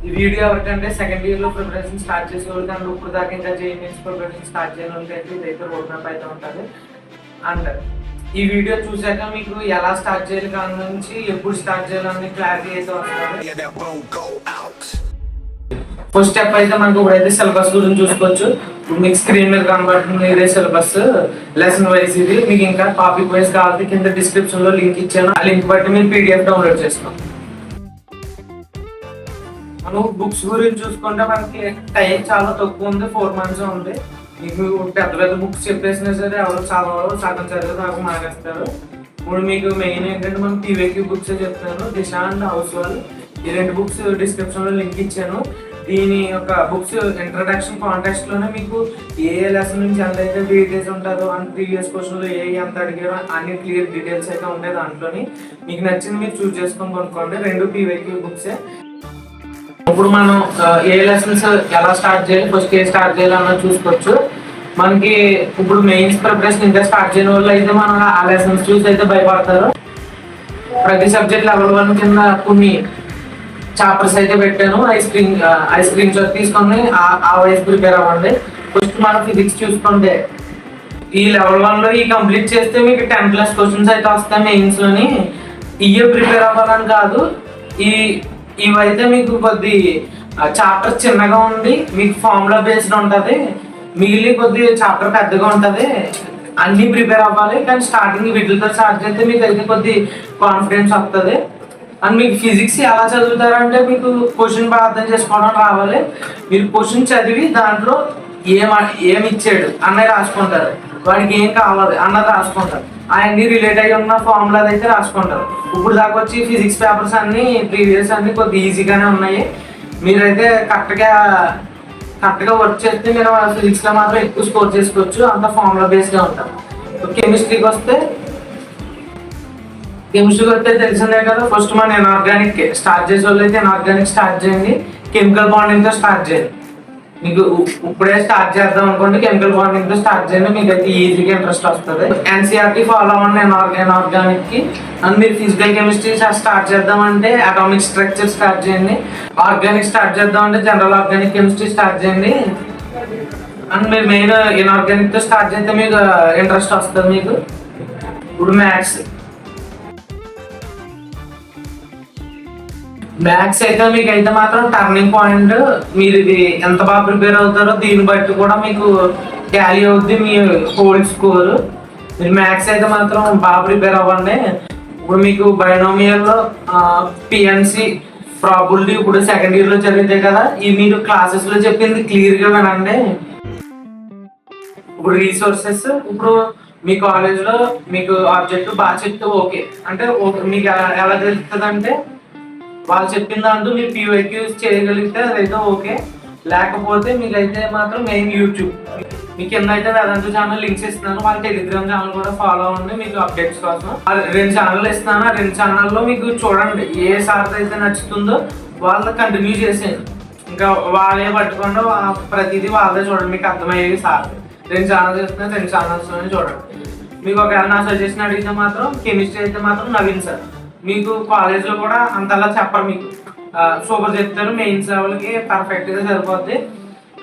ఈ వీడియో ఎవరికంటే second year లో ప్రిపరేషన్ స్టార్ట్ చేసే వాళ్ళకి అండ్ ఇప్పుడు దాకా ఇంకా జేఈఈ ప్రిపరేషన్ స్టార్ట్ చేయని వాళ్ళకి అయితే ఇదైతే రోడ్ మ్యాప్ అయితే ఉంటుంది. అండ్ ఈ వీడియో చూసాక మీకు ఎలా స్టార్ట్ చేయాలి దాని నుంచి ఎప్పుడు స్టార్ట్ చేయాలని క్లారిటీ అయితే వస్తుంది. ఫస్ట్ స్టెప్ అయితే మనకు ఇప్పుడైతే సిలబస్ గురించి చూసుకోవచ్చు. మీకు స్క్రీన్ మీద కనబడుతుంది ఇదే సిలబస్, లెసన్ వైజ్ ఇది. మీకు ఇంకా టాపిక్ వైజ్ కావాలి కింద డిస్క్రిప్షన్ లో లింక్ ఇచ్చాను, ఆ లింక్ బట్టి మీరు పీడిఎఫ్ డౌన్లోడ్ చేసుకోండి. మనం బుక్స్ గురించి చూసుకుంటే మనకి టైం చాలా తక్కువ ఉంది, 4 months ఉంది. మీకు పెద్ద పెద్ద బుక్స్ చెప్పేసినా సరే ఎవరు చదవరు, సగం చదివే దాకా మానేస్తారు. ఇప్పుడు మీకు మెయిన్ ఏంటంటే మనం పీవైక్యూ బుక్స్ చెప్తాను, దిశ అండ్ హౌస్ వాల్. ఈ 2 books డిస్క్రిప్షన్ లో లింక్ ఇచ్చాను. దీని యొక్క బుక్స్ ఇంట్రడక్షన్ కాంటెక్స్ట్ లోనే మీకు ఏ లెసన్ నుంచి ఎంత అయితే డీటెయిల్స్ ఉంటుందో అండ్ ప్రీవియస్ క్వశ్చన్ లో ఎంత అడిగారో అన్ని క్లియర్ డీటెయిల్స్ అయితే ఉంటాయి దాంట్లోని. మీకు నచ్చింది మీరు చూస్ చేసుకొని కొనుక్కోండి. 2 పీవైక్యూ బుక్సే. ఇప్పుడు మనం ఏ లెసన్స్ ఎలా స్టార్ట్ చేయాలి, ఫస్ట్ ఏ స్టార్ట్ చేయాలి అన్నది చూసుకోవచ్చు. మనకి ఇప్పుడు మెయిన్స్ ప్రిపరేషన్ ఇంకా స్టార్ట్ చేయని వాళ్ళు అయితే మనం ఆ లెసన్స్ చూసి అయితే భయపడతారు. ప్రతి సబ్జెక్ట్ లెవెల్ 1 కింద కొన్ని చాప్టర్స్ అయితే పెట్టాను. ఐ స్క్రీన్ షాట్ తీసుకొని ఆ వైజ్ ప్రిపేర్ అవ్వండి. ఫస్ట్ మనం ఫిజిక్స్ చూసుకుంటే ఈ లెవెల్ 1 లో ఈ కంప్లీట్ చేస్తే మీకు 10+ క్వశ్చన్స్ అయితే వస్తాయి మెయిన్స్ లోని. ఇయే ప్రిపేర్ అవ్వాలని కాదు, ఇవైతే మీకు కొద్ది చాప్టర్ చిన్నగా ఉండి మీకు ఫార్ములా బేస్డ్ ఉంటుంది, మిగిలిన కొద్ది చాప్టర్ పెద్దగా ఉంటుంది. అన్ని ప్రిపేర్ అవ్వాలి, కానీ స్టార్టింగ్ వీటితో స్టార్ట్ చేస్తే మీకు అయితే కొద్ది కాన్ఫిడెన్స్ వస్తుంది. అండ్ మీకు ఫిజిక్స్ ఎలా చదువుతారంటే మీకు క్వశ్చన్ బాగా అర్థం చేసుకోవడం రావాలి. మీరు క్వశ్చన్ చదివి దాంట్లో ఏమి ఇచ్చాడు అన్నది రాసుకుంటారు, వాడికి ఏం కావాలి అన్నది రాసుకుంటారు, అవన్నీ రిలేట్ అయ్యి ఉన్న ఫార్ములాది అయితే రాసుకుంటారు. ఇప్పుడు దాకా వచ్చి ఫిజిక్స్ పేపర్స్ అన్ని ప్రీవియస్ అన్ని కొద్ది ఈజీగానే ఉన్నాయి. మీరైతే కరెక్ట్గా వర్క్ చేస్తే మీరు ఫిజిక్స్లో మాత్రం ఎక్కువ స్కోర్ చేసుకోవచ్చు, అంత ఫార్ములా బేస్డ్గా ఉంటారు. కెమిస్ట్రీకి వస్తే తెలిసిందే కదా. ఫస్ట్ మన ఇన్ఆర్గానిక్ స్టార్ట్ చేసే వాళ్ళు అయితే ఇన్ఆర్గానిక్ స్టార్ట్ చేయండి, కెమికల్ బాండింగ్తో స్టార్ట్ చేయండి. మీకు ఇప్పుడే స్టార్ట్ చేద్దాం అనుకోండి, కెమికల్ బాండింగ్ తో స్టార్ట్ చేయండి, మీకు అయితే ఈజీగా ఇంట్రెస్ట్ వస్తుంది. ఎన్సీఆర్టీ ఫాలో అవ్వండి ఇన్ఆర్గానిక్ కి. అండ్ మీరు ఫిజికల్ కెమిస్ట్రీ స్టార్ట్ చేద్దామంటే అటామిక్ స్ట్రక్చర్ స్టార్ట్ చేయండి. ఆర్గానిక్ స్టార్ట్ చేద్దామంటే జనరల్ ఆర్గానిక్ కెమిస్ట్రీ స్టార్ట్ చేయండి. అండ్ మీరు మెయిన్ ఇన్ఆర్గానిక్ తో స్టార్ట్ చేస్తే మీకు ఇంట్రెస్ట్ వస్తుంది. మీకు ఇప్పుడు మ్యాథ్స్ అయితే మీకు అయితే మాత్రం టర్నింగ్ పాయింట్. మీరు ఇది ఎంత బాగా ప్రిపేర్ అవుతారో దీన్ని బట్టి కూడా మీకు టాలీ అవుద్ది మీ హోల్ స్కోర్. మీరు మ్యాథ్స్ అయితే మాత్రం బాగా ప్రిపేర్ అవ్వండి. ఇప్పుడు మీకు బైనోమియల్లో పిఎన్సి ప్రాబిలిటీ ఇప్పుడు సెకండ్ ఇయర్ లో జరిగితే కదా, ఇది మీరు క్లాసెస్ లో చెప్పింది క్లియర్ గా వినండి. ఇప్పుడు రీసోర్సెస్, ఇప్పుడు మీ కాలేజ్ లో మీకు ఆబ్జెక్టివ్ బాగా చెప్తే ఓకే అంటే మీకు ఎలా తెలుస్తుంది అంటే వాళ్ళు చెప్పిన దాంట్లో మీరు పీవైక్యూస్ చేయగలిగితే అదైతే ఓకే. లేకపోతే మీకైతే మాత్రం మెయిన్ యూట్యూబ్, మీకు కింద అయితే వేదాంత ఛానల్ లింక్స్ ఇస్తున్నాను, వాళ్ళ టెలిగ్రామ్ ఛానల్ కూడా ఫాలో అవ్వండి. మీకు అప్డేట్స్ కోసం 2 ఛానల్ ఇస్తున్నాను. 2 ఛానల్లో మీకు చూడండి ఏ సార్ అయితే నచ్చుతుందో వాళ్ళని కంటిన్యూ చేసేయండి. ఇంకా వాళ్ళే పట్టుకుండా ప్రతిదీ వాళ్ళే చూడండి, మీకు అర్థమయ్యేది సార్. 2 ఛానల్స్ ఇస్తున్నాను, 2 ఛానల్స్లోనే చూడండి. మీకు ఒకవేళ నా సజెషన్ అడిగితే మాత్రం కెమిస్ట్రీ అయితే మాత్రం నవీన్ సార్. మీకు కాలేజ్లో కూడా అంతలా చెప్పరు, మీకు సూపర్ చెప్తారు, మెయిన్స్ లెవెల్కి పర్ఫెక్ట్గా సరిపోద్ది.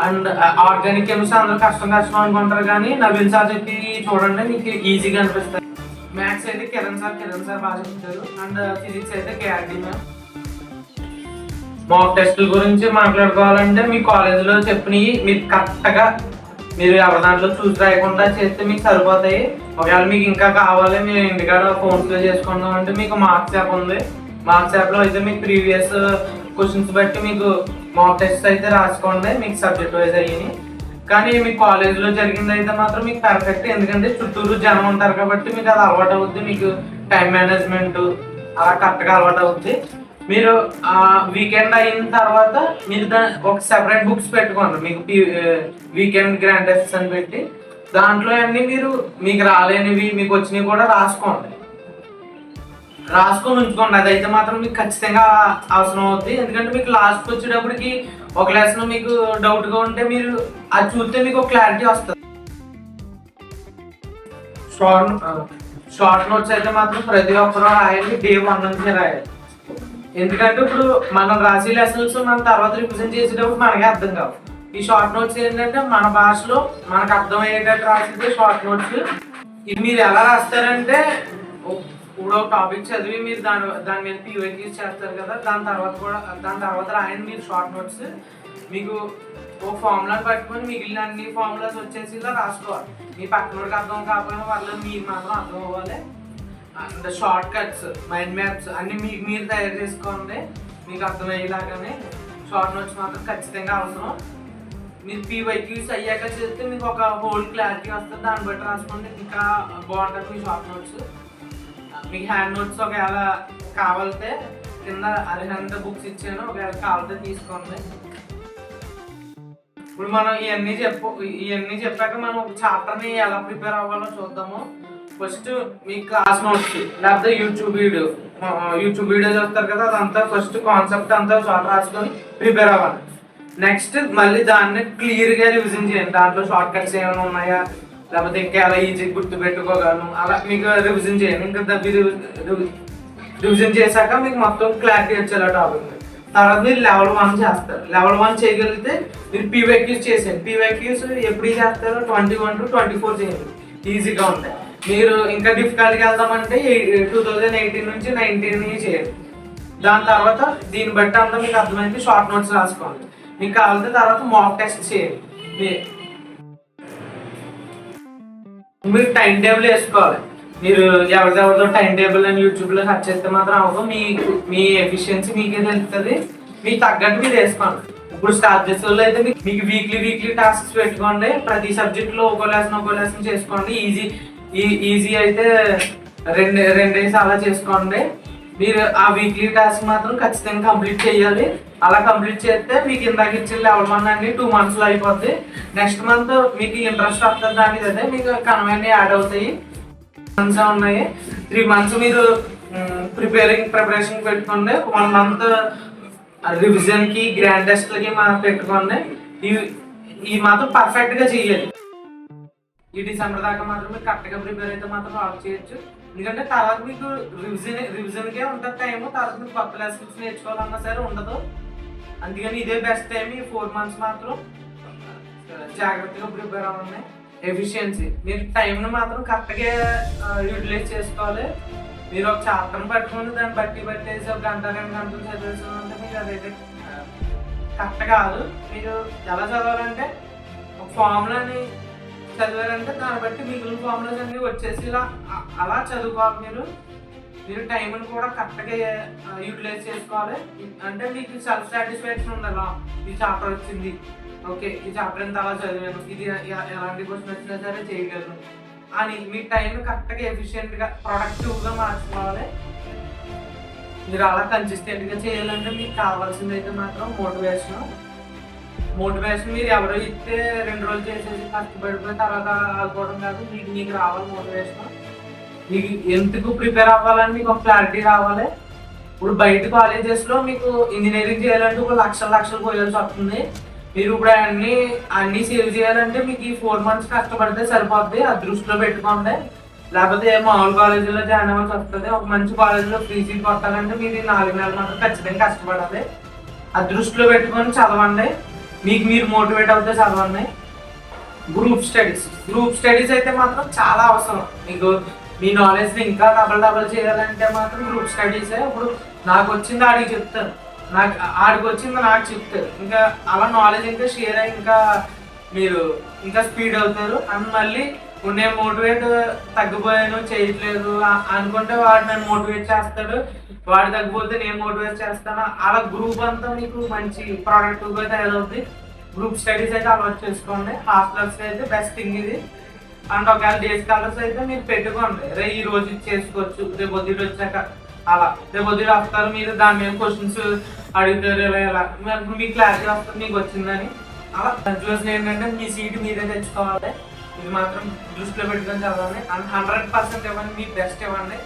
అండ్ ఆర్గానిక్ కెమిస్ట్రీ అందరూ కష్టం అనుకుంటారు, కానీ నవీన్ సార్ చెప్పి చూడండి మీకు ఈజీగా అనిపిస్తుంది. మ్యాథ్స్ అయితే కిరణ్ సార్ బాగా చెప్తారు. అండ్ ఫిజిక్స్ అయితే కేఆర్టీ మ్యామ్. మాక్ టెస్టుల గురించి మాట్లాడుకోవాలంటే మీ కాలేజ్లో చెప్పినవి మీరు కరెక్ట్గా మీరు ఎవరి దాంట్లో చూసి రాయకుండా చేస్తే మీకు సరిపోతాయి. ఒకవేళ మీకు ఇంకా కావాలి మీరు ఇంటికాడ ఫోన్స్ పే చేసుకుందాం అంటే మీకు మార్క్స్ యాప్ ఉంది. మార్క్స్ యాప్లో అయితే మీకు ప్రీవియస్ క్వశ్చన్స్ బట్టి మీకు మాక్ టెస్ట్ అయితే రాసుకోండి, మీకు సబ్జెక్ట్ వైజ్ అయ్యి. కానీ మీకు కాలేజ్లో జరిగింది అయితే మాత్రం మీకు పర్ఫెక్ట్, ఎందుకంటే చుట్టూరు జనం ఉంటారు కాబట్టి మీకు అది అలవాటు అవుద్ది. మీకు టైం మేనేజ్మెంట్ అలా కరెక్ట్గా అలవాటు అవుద్ది. మీరు వీకెండ్ అయిన తర్వాత మీరు ఒక సెపరేట్ బుక్స్ పెట్టుకోండి, మీకు వీకెండ్ గ్రాండ్ టెస్ట్స్ అని పెట్టి దాంట్లో అన్ని మీరు మీకు రాలేనివి మీకు వచ్చినవి కూడా రాసుకొని ఉంచుకోండి. అదైతే మాత్రం మీకు ఖచ్చితంగా అవసరం అవుద్ది. ఎందుకంటే మీకు లాస్ట్కి వచ్చేటప్పటికి ఒక లెసన్ మీకు డౌట్గా ఉంటే మీరు అది చూస్తే మీకు ఒక క్లారిటీ వస్తుంది. షార్ట్ నోట్స్ అయితే మాత్రం ప్రతి ఒక్కరూ రాయాలి, Day 1 నుంచి రాయాలి. ఎందుకంటే ఇప్పుడు మనం రాసే లెసన్స్ మన తర్వాత రివిజన్ చేసేటప్పుడు మనకే అర్థం కావు. ఈ షార్ట్ నోట్స్ ఏంటంటే మన భాషలో మనకు అర్థమయ్యేటట్టు రాసింది షార్ట్ నోట్స్. ఇది మీరు ఎలా రాస్తారంటే ఇప్పుడు టాపిక్ చదివి మీరు దాని మీద పీవైక్యూస్ చేస్తారు కదా, దాని తర్వాత రాయండి మీరు షార్ట్ నోట్స్. మీకు ఓ ఫార్ములాని పట్టుకొని మిగిలిన అన్ని ఫార్ములాస్ వచ్చేసి ఇలా రాసుకోవాలి. మీ పక్కనోడికి అర్థం కాకపోయినా వాళ్ళు మీరు మాత్రం అర్థం అవ్వాలి. And short cuts, mind maps అన్ని మీరు తయారు చేసుకోండి. మీకు అర్థమయ్యేలాగానే షార్ట్ నోట్స్ మాత్రం ఖచ్చితంగా అవసరం. మీరు పీవైక్యూస్ అయ్యాక చేస్తే మీకు ఒక హోల్ క్లారిటీ వస్తుంది. దాన్ని బట్టి రాసుకోండి, ఇంకా బాగుంటుంది మీ షార్ట్ నోట్స్. మీకు హ్యాండ్ నోట్స్ ఒకవేళ కావాలితే కింద అరిహంత బుక్స్ ఇచ్చాను, ఒకవేళ కావాలితే తీసుకోండి. ఇప్పుడు మనం ఇవన్నీ చెప్పాక మనం ఒక చాప్టర్ని ఎలా ప్రిపేర్ అవ్వాలో చూద్దాము. ఫస్ట్ మీ క్లాస్ నోట్స్ లేకపోతే యూట్యూబ్ వీడియో చూస్తారు కదా, అదంతా ఫస్ట్ కాన్సెప్ట్ అంతా షార్ట్ రాసుకొని ప్రిపేర్ అవ్వాలి. నెక్స్ట్ మళ్ళీ దాన్ని క్లియర్గా రివిజన్ చేయండి. దాంట్లో షార్ట్ కట్స్ ఏమైనా ఉన్నాయా, లేకపోతే ఇంకా ఎలా ఈజీ గుర్తు పెట్టుకోగలను అలా మీకు రివిజన్ చేయండి. ఇంకా రివిజన్ చేశాక మీకు మొత్తం క్లారిటీ వచ్చేలా టాపిక్. తర్వాత మీరు లెవెల్ 1 చేస్తారు. లెవెల్ 1 చేయగలిగితే మీరు పీవైక్యూస్ చేసేయండి. పీవైక్యూస్ ఎప్పుడు చేస్తారో 21 to 24 చేయండి, ఈజీగా ఉంటాయి. మీరు ఇంకా డిఫికల్ట్గా వెళ్దామంటే 2018 నుంచి 19 చేయండి. దాని తర్వాత దీన్ని బట్టి అంతా మీకు అర్థమైంది షార్ట్ నోట్స్ రాసుకోండి. మీకు కావాలంటే తర్వాత మాక్ టెస్ట్ చేయండి. మీరు టైం టేబుల్ వేసుకోవాలి. మీరు ఎవరిదో టైం టేబుల్ అని యూట్యూబ్లో సెర్చ్ చేస్తే మాత్రం అవ్వదు. మీ ఎఫిషియన్సీ మీకే తెలుస్తుంది. మీకు తగ్గట్టు మీరు వేసుకోండి. ఇప్పుడు స్టార్ట్ చేసే వాళ్ళు అయితే మీకు వీక్లీ టాస్క్స్ పెట్టుకోండి. ప్రతి సబ్జెక్ట్లో ఒక్కో లెసన్ చేసుకోండి. ఈజీ అయితే రెండేసి అలా చేసుకోండి. మీరు ఆ వీక్లీ టాస్క్ మాత్రం ఖచ్చితంగా కంప్లీట్ చేయాలి. అలా కంప్లీట్ చేస్తే మీకు ఇందాక ఇచ్చిన లెవెల్ 1 అన్ని 2 monthsలో అయిపోద్ది. నెక్స్ట్ మంత్ మీకు ఇంట్రెస్ట్ వస్తుంది దాని మీద, మీకు కనవన్నీ యాడ్ అవుతాయి. మంత్స్ ఉన్నాయి, 3 months మీరు ప్రిపరేషన్ పెట్టుకోండి. 1 month రివిజన్కి గ్రాండ్ టెస్ట్లకి పెట్టుకోండి. ఇవి మాత్రం పర్ఫెక్ట్గా చేయాలి. ఈ డిసెంబర్ దాకా మాత్రం మీరు కరెక్ట్గా ప్రిపేర్ అయితే మాత్రం ఆఫ్ చేయొచ్చు. ఎందుకంటే తర్వాత మీకు రివిజన్కే ఉంటుంది టైము. తర్వాత మీకు కొత్త లెసన్స్ నేర్చుకోవాలన్నా సరే ఉండదు. అందుకని ఇదే బెస్ట్ టైం. ఈ 4 months మాత్రం జాగ్రత్తగా ప్రిపేర్ అవ్వండి. ఎఫిషియన్సీ, మీరు టైంని మాత్రం కరెక్ట్గా యూటిలైజ్ చేసుకోవాలి. మీరు ఒక చాప్టర్ని పట్టుకుని దాన్ని బట్టేసి ఒక 1-2 గంటలు చదివేసామంటే మీకు అదైతే కరెక్ట్ కాదు. మీరు ఎలా చదవాలంటే ఒక ఫార్ములాని చదివారంటే దాన్ని బట్టి మిగిలిన ఫార్ములాస్ అన్ని వచ్చేసి ఇలా అలా చదువుకోవాలి. మీరు టైంని కూడా కరెక్ట్గా యూటిలైజ్ చేసుకోవాలి. అంటే మీకు సెల్ఫ్ సాటిస్ఫాక్షన్ ఉండాలి. ఈ చాప్టర్ వచ్చింది, ఓకే ఈ చాప్టర్ ఎంత అలా చదివాను, ఇది ఎలాంటి క్వశ్చన్ వచ్చినా సరే చేయగలను అని మీ టైంని కరెక్ట్గా ఎఫిషియెంట్గా ప్రొడక్టివ్గా మార్చుకోవాలి. మీరు అలా కన్సిస్టెంట్గా చేయాలంటే మీకు కావాల్సింది అయితే మాత్రం మోటివేషన్ మీరు ఎవరో ఇస్తే 2 రోజులు చేసేసి కష్టపడిపోయిన తర్వాత ఆడుకోవడం కాదు. మీకు రావాలి మోటివేషన్. మీకు ఎందుకు ప్రిపేర్ అవ్వాలని మీకు ఒక క్లారిటీ రావాలి. ఇప్పుడు బయట కాలేజెస్లో మీకు ఇంజనీరింగ్ చేయాలంటే ఒక లక్షలు పోయాల్సి వస్తుంది. మీరు ఇప్పుడు అన్నీ సేవ్ చేయాలంటే మీకు ఈ 4 months కష్టపడితే సరిపోద్ది. అది దృష్టిలో పెట్టుకోండి. లేకపోతే మామూలు కాలేజీలో జాయిన్ అవ్వాల్సి వస్తుంది. ఒక మంచి కాలేజీలో ఫ్రీ సీట్ కొట్టాలంటే మీరు 4 నెలలు మాత్రం ఖచ్చితంగా కష్టపడాలి. అది దృష్టిలో పెట్టుకొని చదవండి. మీరు మోటివేట్ అవుతే చదవండి. గ్రూప్ స్టడీస్ అయితే మాత్రం చాలా అవసరం. మీకు మీ నాలెడ్జ్ని ఇంకా డబల్ చేయాలంటే మాత్రం గ్రూప్ స్టడీసే. ఇప్పుడు నాకు వచ్చింది ఆడికి చెప్తాను, ఆడికి వచ్చింది నాకు చెప్తారు. ఇంకా అలా నాలెడ్జ్ ఇంకా షేర్ అయ్యి ఇంకా మీరు ఇంకా స్పీడ్ అవుతారు. అండ్ మళ్ళీ నేను మోటివేట్ తగ్గిపోయాను చేయట్లేదు అనుకుంటే వాడు నన్ను మోటివేట్ చేస్తాడు, వాడు తగ్గిపోతే నేను మోటివేట్ చేస్తాను. అలా గ్రూప్ అంతా మీకు మంచి ప్రొడక్టివ్గా తయారవుతుంది. గ్రూప్ స్టడీస్ అయితే అలవాటు చేసుకోండి. హాస్టల్స్ అయితే బెస్ట్ థింగ్ ఇది. అండ్ ఒకవేళ డేస్ కలర్స్ అయితే మీరు పెట్టుకోండి. ఈ రోజు చేసుకోవచ్చు, రేపు పొద్దుట వచ్చాక అలా రేపు పొద్దుట వస్తారు. మీరు దాని మీద క్వశ్చన్స్ అడుగుతారు, ఇలా మీకు క్లారిటీ వస్తుంది మీకు వచ్చిందని. అలా కన్క్లూజన్ ఏంటంటే మీ సీట్ మీరే తెచ్చుకోవాలి. ఇది మాత్రం దృష్టిలో పెట్టుకొని చదవండి. అండ్ 100% ఇవ్వండి, మీ బెస్ట్ ఇవ్వండి.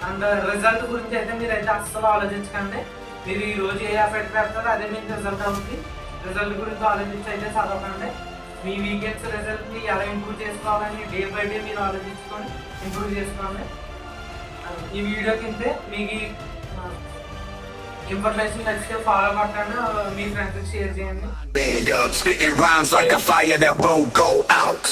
అండ్ రిజల్ట్ గురించి అయితే మీరైతే అస్సలు ఆలోచించకండి. మీరు ఈ రోజు ఏ ఎఫెక్ట్ పెడతారో అదే మీకు రిజల్ట్ అవుతుంది. రిజల్ట్ గురించి ఆలోచించి అయితే చదవకండి. మీ వీకెండ్స్ రిజల్ట్ని ఎలా ఇంప్రూవ్ చేసుకోవాలని డే బై డే మీరు ఆలోచించుకొని ఇంప్రూవ్ చేసుకోండి. ఈ వీడియో కింద మీకు ఇన్ఫర్మేషన్ నచ్చితే ఫాలో కొట్టండి, మీ ఫ్రెండ్స్కి షేర్ చేయండి. Spitting rhymes like a fire that won't go out.